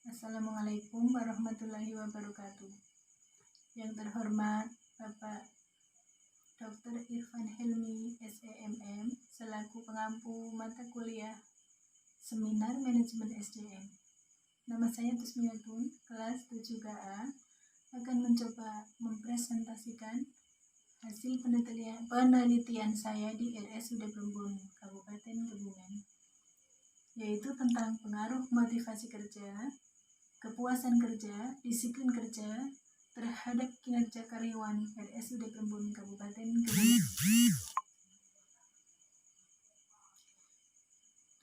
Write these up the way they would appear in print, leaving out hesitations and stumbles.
Assalamualaikum warahmatullahi wabarakatuh. Yang terhormat Bapak Dr. Irfan Helmi, SEMM, selaku pengampu mata kuliah Seminar Manajemen SDM. Nama saya Tusmiatun, kelas 7KA, akan mencoba mempresentasikan hasil penelitian saya di RSUD Plumbon, Kabupaten Kebumen, yaitu tentang pengaruh motivasi kerja, kepuasan kerja, disiplin kerja terhadap kinerja karyawan RSUD Plumbon Kabupaten Kebumen.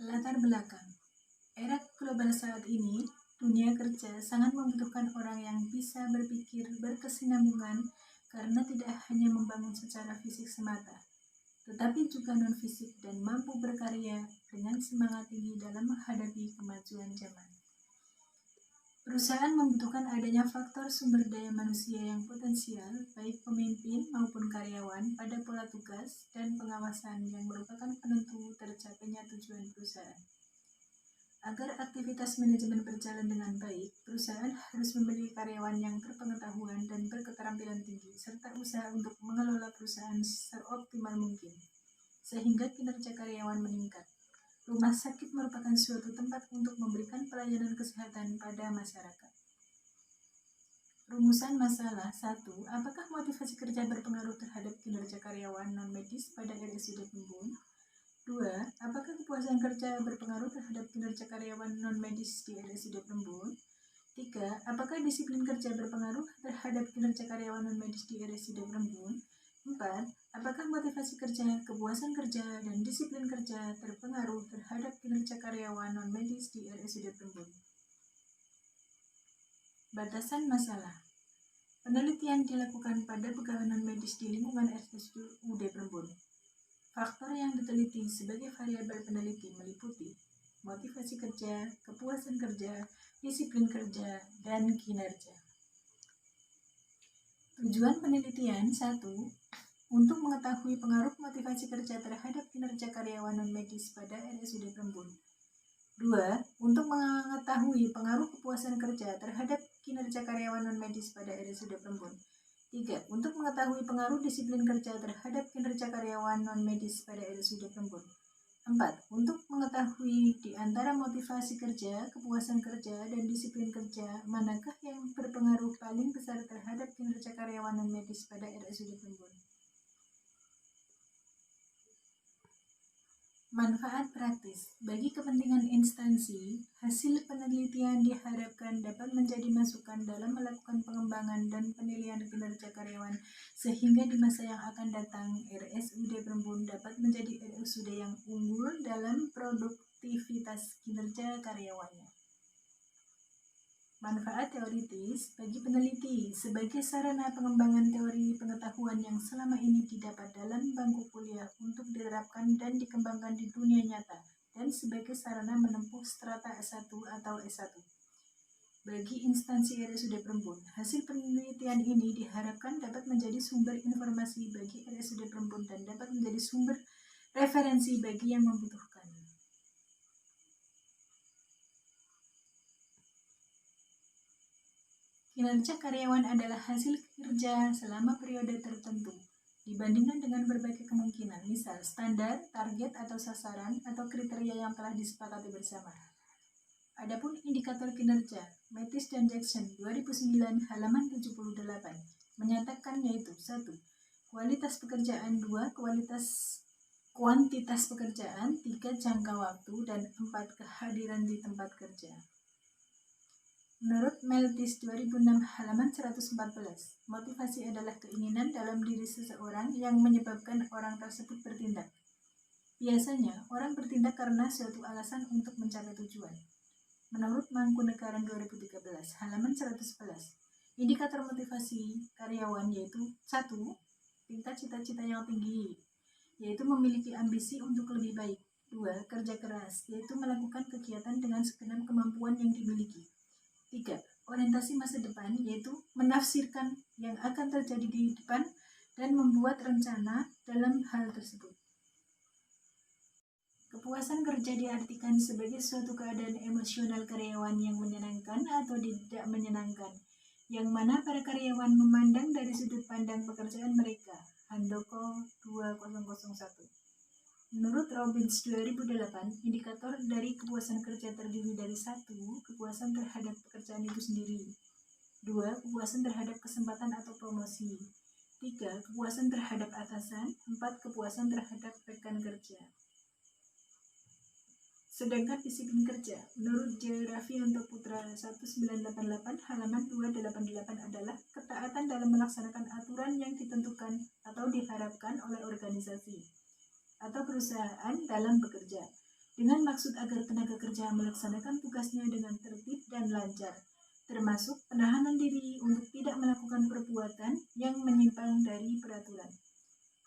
Latar belakang. Era global saat ini, dunia kerja sangat membutuhkan orang yang bisa berpikir berkesinambungan karena tidak hanya membangun secara fisik semata, tetapi juga non-fisik dan mampu berkarya dengan semangat tinggi dalam menghadapi kemajuan zaman. Perusahaan membutuhkan adanya faktor sumber daya manusia yang potensial, baik pemimpin maupun karyawan, pada pola tugas dan pengawasan yang merupakan penentu tercapainya tujuan perusahaan. Agar aktivitas manajemen berjalan dengan baik, perusahaan harus memiliki karyawan yang berpengetahuan dan berketerampilan tinggi, serta usaha untuk mengelola perusahaan seoptimal mungkin, sehingga kinerja karyawan meningkat. Rumah sakit merupakan suatu tempat untuk memberikan pelayanan kesehatan pada masyarakat. Rumusan masalah 1. Apakah motivasi kerja berpengaruh terhadap kinerja karyawan non-medis pada RSUD Plumbon? 2. Apakah kepuasan kerja berpengaruh terhadap kinerja karyawan non-medis di RSUD Plumbon? 3. Apakah disiplin kerja berpengaruh terhadap kinerja karyawan non-medis di RSUD Plumbon? 4. Apakah motivasi kerja, kepuasan kerja, dan disiplin kerja terpengaruh terhadap kinerja karyawan non-medis di RSUD Plumbon? Batasan masalah. Penelitian dilakukan pada pegawai non-medis di lingkungan RSUD Plumbon. Faktor yang diteliti sebagai variabel peneliti meliputi motivasi kerja, kepuasan kerja, disiplin kerja, dan kinerja. Tujuan penelitian 1. Untuk mengetahui pengaruh motivasi kerja terhadap kinerja karyawan non-medis pada RSUD Plumbon. 2. Untuk mengetahui pengaruh kepuasan kerja terhadap kinerja karyawan non-medis pada RSUD Plumbon. 3. Untuk mengetahui pengaruh disiplin kerja terhadap kinerja karyawan non-medis pada RSUD Plumbon. 4. Untuk mengetahui di antara motivasi kerja, kepuasan kerja, dan disiplin kerja, manakah yang berpengaruh paling besar terhadap kinerja karyawan non-medis pada RSUD Plumbon. Manfaat praktis. Bagi kepentingan instansi, hasil penelitian diharapkan dapat menjadi masukan dalam melakukan pengembangan dan penilaian kinerja karyawan, sehingga di masa yang akan datang, RSUD Plumbon dapat menjadi RSUD yang unggul dalam produktivitas kinerja karyawannya. Manfaat teoritis bagi peneliti sebagai sarana pengembangan teori pengetahuan yang selama ini didapat dalam bangku kuliah untuk diterapkan dan dikembangkan di dunia nyata, dan sebagai sarana menempuh strata S1 atau S1. Bagi instansi RSUD Plumbon, hasil penelitian ini diharapkan dapat menjadi sumber informasi bagi RSUD Plumbon dan dapat menjadi sumber referensi bagi yang membutuhkan. Kinerja karyawan adalah hasil kerja selama periode tertentu, dibandingkan dengan berbagai kemungkinan, misal standar, target atau sasaran, atau kriteria yang telah disepakati bersama. Adapun indikator kinerja, Mathis dan Jackson 2009 halaman 78, menyatakan yaitu 1. Kualitas pekerjaan, 2. Kuantitas pekerjaan, 3. Jangka waktu, dan 4. Kehadiran di tempat kerja. Menurut Mathis 2006 halaman 114, motivasi adalah keinginan dalam diri seseorang yang menyebabkan orang tersebut bertindak. Biasanya, orang bertindak karena suatu alasan untuk mencapai tujuan. Menurut Mangkunegaran 2013 halaman 111, indikator motivasi karyawan yaitu 1. Tingkat cita-cita yang tinggi, yaitu memiliki ambisi untuk lebih baik. 2. Kerja keras, yaitu melakukan kegiatan dengan segenap kemampuan yang dimiliki. 3. Orientasi masa depan, yaitu menafsirkan yang akan terjadi di depan dan membuat rencana dalam hal tersebut. Kepuasan kerja diartikan sebagai suatu keadaan emosional karyawan yang menyenangkan atau tidak menyenangkan, yang mana para karyawan memandang dari sudut pandang pekerjaan mereka. Handoko 2001. Menurut Robbins 2008, indikator dari kepuasan kerja terdiri dari 1. Kepuasan terhadap pekerjaan itu sendiri. 2. Kepuasan terhadap kesempatan atau promosi. 3. Kepuasan terhadap atasan. 4. Kepuasan terhadap rekan kerja. Sedangkan disiplin kerja, menurut J. Raffianto Putra 1988 halaman 288 adalah ketaatan dalam melaksanakan aturan yang ditentukan atau diharapkan oleh organisasi atau perusahaan dalam bekerja, dengan maksud agar tenaga kerja melaksanakan tugasnya dengan tertib dan lancar, termasuk penahanan diri untuk tidak melakukan perbuatan yang menyimpang dari peraturan.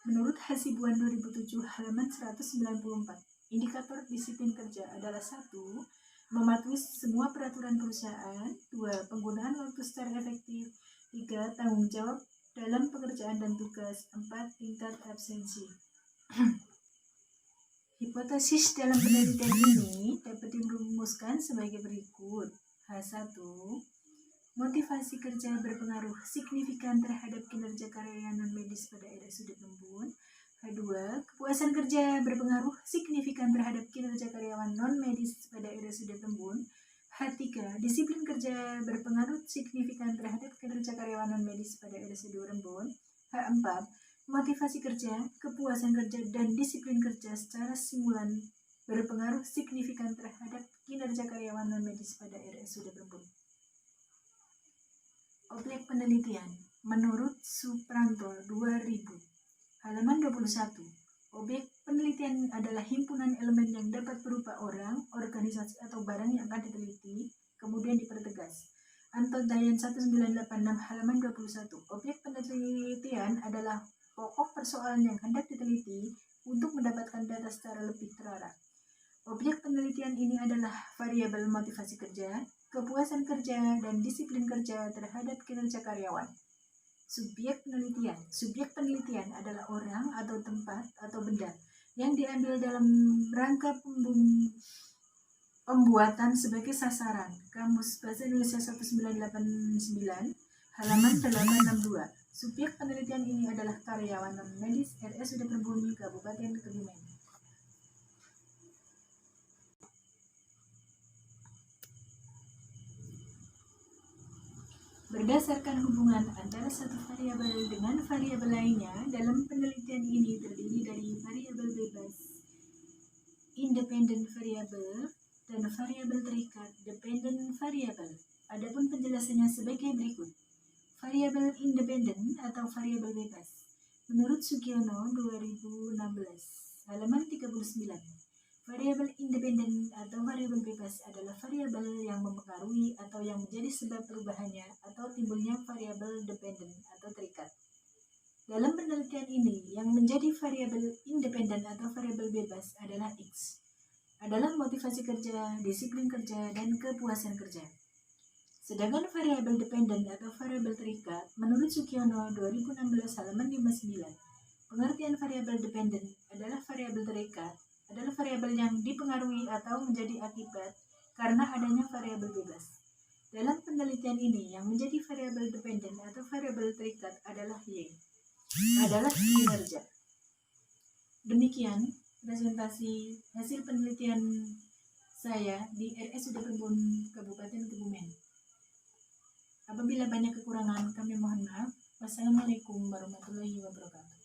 Menurut Hasibuan 2007 halaman 194, indikator disiplin kerja adalah 1. Mematuhi semua peraturan perusahaan. 2. Penggunaan waktu secara efektif. 3. Tanggung jawab dalam pekerjaan dan tugas. 4. Tingkat absensi. Hipotesis dalam penelitian ini dapat dirumuskan sebagai berikut. H1. Motivasi kerja berpengaruh signifikan terhadap kinerja karyawan non-medis pada RSUD Tembun. H2. Kepuasan kerja berpengaruh signifikan terhadap kinerja karyawan non-medis pada RSUD Tembun. H3. Disiplin kerja berpengaruh signifikan terhadap kinerja karyawan non-medis pada RSUD Rembun. H4. Motivasi kerja, kepuasan kerja, dan disiplin kerja secara simulan berpengaruh signifikan terhadap kinerja karyawan non-medis pada RSUD Rembun. Objek penelitian menurut Supranto 2000 halaman 21. Objek penelitian adalah himpunan elemen yang dapat berupa orang, organisasi, atau barang yang akan diteliti, kemudian dipertegas. Anton Dayan 1986 halaman 21. Objek penelitian adalah pokok persoalan yang hendak diteliti untuk mendapatkan data secara lebih terarah. Objek penelitian ini adalah variabel motivasi kerja, kepuasan kerja, dan disiplin kerja terhadap kinerja karyawan. Subjek penelitian adalah orang atau tempat atau benda yang diambil dalam rangka pembuatan sebagai sasaran. Kamus Bahasa Indonesia 1989 halaman 862. Subjek penelitian ini adalah karyawan non-medis RSUD Perbumi Kabupaten Kebumen. Berdasarkan hubungan antara satu variabel dengan variabel lainnya, dalam penelitian ini terdiri dari variabel bebas, independent variable, dan variabel terikat, dependent variable. Adapun penjelasannya sebagai berikut. Variabel independen atau variabel bebas. Menurut Sugiono 2016, halaman 39. Variabel independen atau variabel bebas adalah variabel yang mempengaruhi atau yang menjadi sebab perubahannya atau timbulnya variabel dependen atau terikat. Dalam penelitian ini, yang menjadi variabel independen atau variabel bebas adalah X. Adalah motivasi kerja, disiplin kerja, dan kepuasan kerja. Sedangkan variabel dependen atau variabel terikat, menurut Sugiono 2016 halaman 59, pengertian variabel dependen adalah variabel terikat, adalah variabel yang dipengaruhi atau menjadi akibat karena adanya variabel bebas. Dalam penelitian ini, yang menjadi variabel dependen atau variabel terikat adalah Y, adalah kinerja. Demikian presentasi hasil penelitian saya di RSUD Perbun Kabupaten Kebumen. Apabila banyak kekurangan, kami mohon maaf. Wassalamualaikum warahmatullahi wabarakatuh.